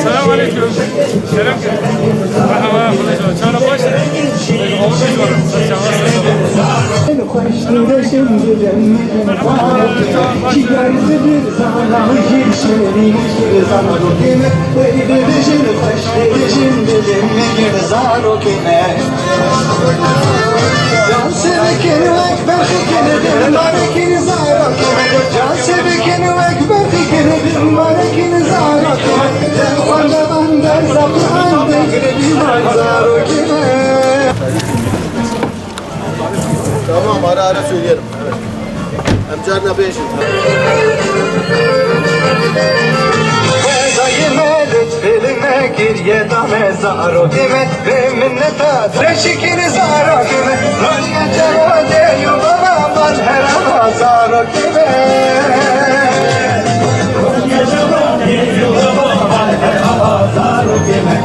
Selamünaleyküm. Selam. Merhaba. Çana baş. Tamam, ara ara söyleyelim. Evet. Amcanla beş. Elime gir ye da mezaro dime ve minneta reşikini zaro dime Raniye cero de yuvana bal her azaro dime Raniye cero de yuvana bal her azaro dime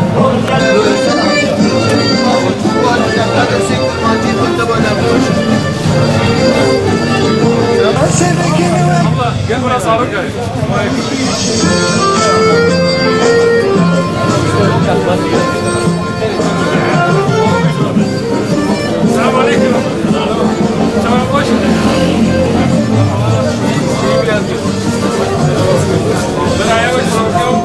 Gel buraya sağlık gel. Selamünaleyküm. Çana baş. Ben ayağa bakıyorum.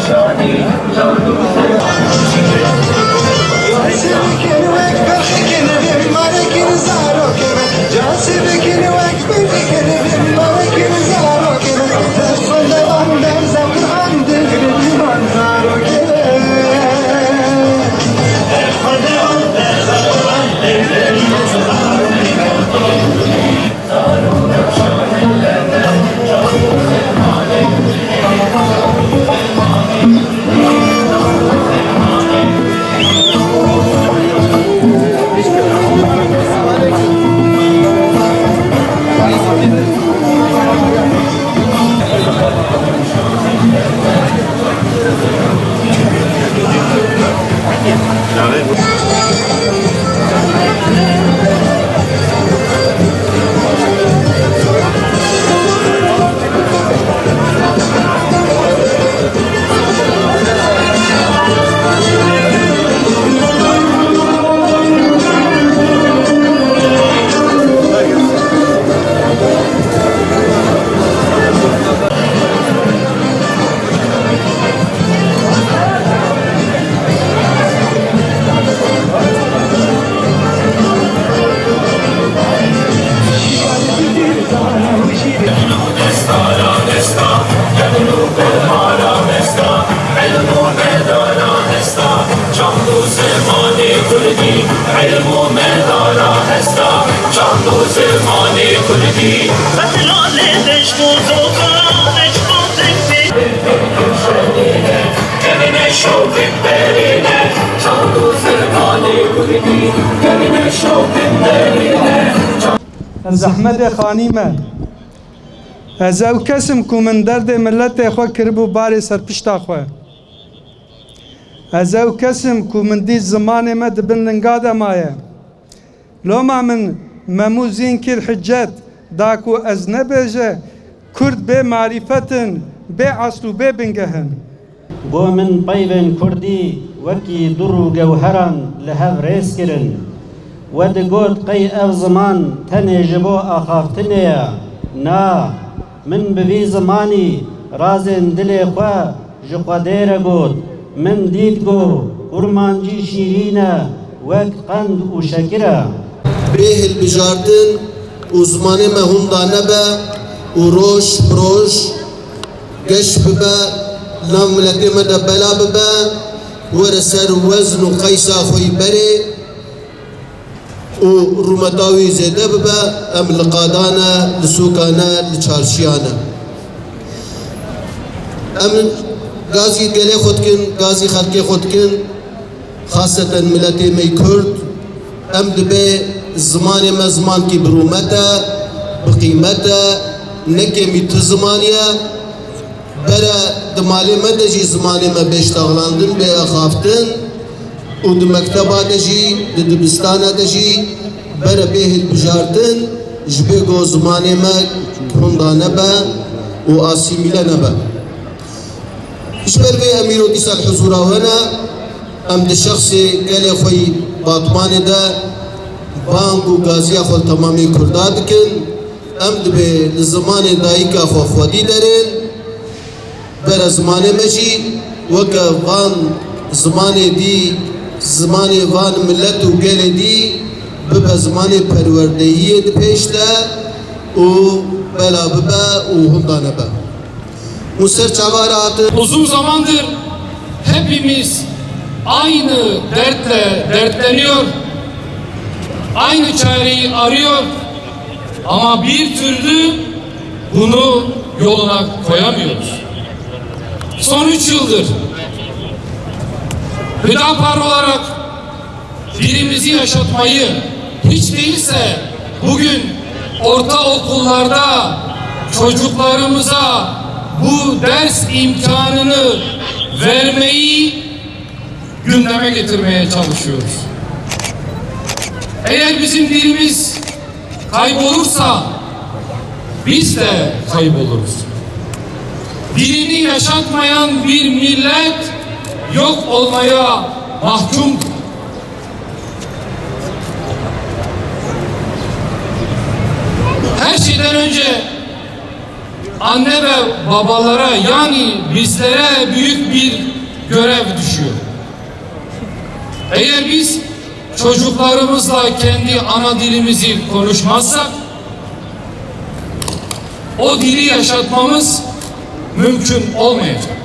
Shani, زحمت خانی ما از او کسم که من درد ملت خو کربو بار سرپشتا خو از او کسم که من دی زمان ما دبلنگاد مایه لوما من مموزین کل حجت داکو از نبجه کرد به معرفتن به اصل و به بنگهن بو من طيب كردي وكي درو جوهرا لهف ريس كرن ودقود قي اف زمان تني جبو اخافتنيا نا من بفي زماني رازن دلي خوا جقوا دير قود من ديدقو قرمانجي شيرينا وك قند وشكرا به البجاردن uzmanı mehunda nebe u roş broş geç bibe nam milletime de bela bibe were ser wezn u qaysa xoy beri u rumetawi zede bibe em liqadana li sukana li çarşiyana em gazi gele xotkin gazi xalqi xotkin xasaten milleti me kurd em dibe زمانی مزمان کی برومته بقیمته نکمی تو زمانیه برا دمالی مدجی زمانی ما بیشتغلاندن به اخافتن و دو مکتبا دجی دو دبستانا دجی برا بیهل بجارتن جبه گو زمانی ما کندانه با و آسیمیله نبا اشبر به امیرو دیسا الحضورا هنا ام ده شخصی گلی خوی باطمانی ده بانگو گازیا خود تمامی کرداد کن ام دبه زمان دایکا خو خودی درین بر زمان مجی وکا وان زمان دی زمان وان ملت و گل دی ببا زمان پروردهی دی پیشته و بلا ببا و هندانه با مسر çavar atı Uzun zamandır hepimiz aynı dertle dertleniyor. Aynı çareyi arıyor ama bir türlü bunu yoluna koyamıyoruz. Son 3 yıldır Hüdapar olarak dilimizi yaşatmayı hiç değilse bugün ortaokullarda çocuklarımıza bu ders imkanını vermeyi gündeme getirmeye çalışıyoruz. Eğer bizim dilimiz kaybolursa biz de kayboluruz. Dilini yaşatmayan bir millet yok olmaya mahkumdur. Her şeyden önce anne ve babalara yani bizlere büyük bir görev düşüyor. Eğer biz çocuklarımızla kendi ana dilimizi konuşmazsak o dili yaşatmamız mümkün olmayacak.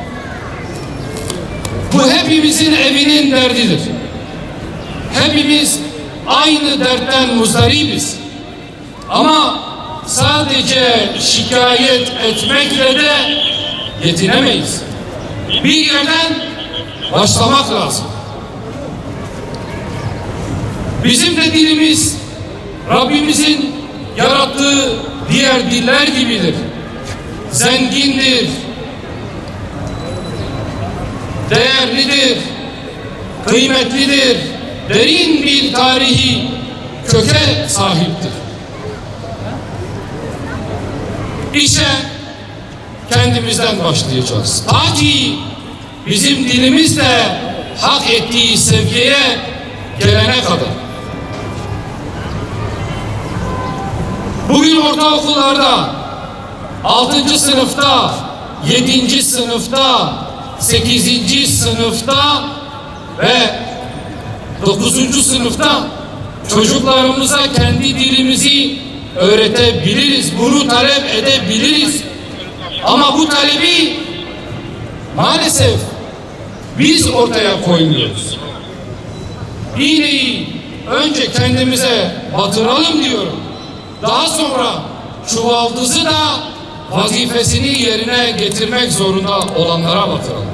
Bu hepimizin evinin derdidir. Hepimiz aynı dertten muzdaribiz. Ama sadece şikayet etmekle de yetinemeyiz. Bir yerden başlamak lazım. Bizim de dilimiz Rabbimizin yarattığı diğer diller gibidir. Zengindir, değerlidir, kıymetlidir, derin bir tarihi köke sahiptir. İşe kendimizden başlayacağız. Ta ki bizim dilimiz de hak ettiği seviyeye gelene kadar. Bugün ortaokullarda 6. sınıfta, 7. sınıfta, 8. sınıfta ve 9. sınıfta çocuklarımıza kendi dilimizi öğretebiliriz. Bunu talep edebiliriz. Ama bu talebi maalesef biz ortaya koymuyoruz. İğneyi önce kendimize batıralım diyorum. Daha sonra çuvaldızı da vazifesini yerine getirmek zorunda olanlara batıralım.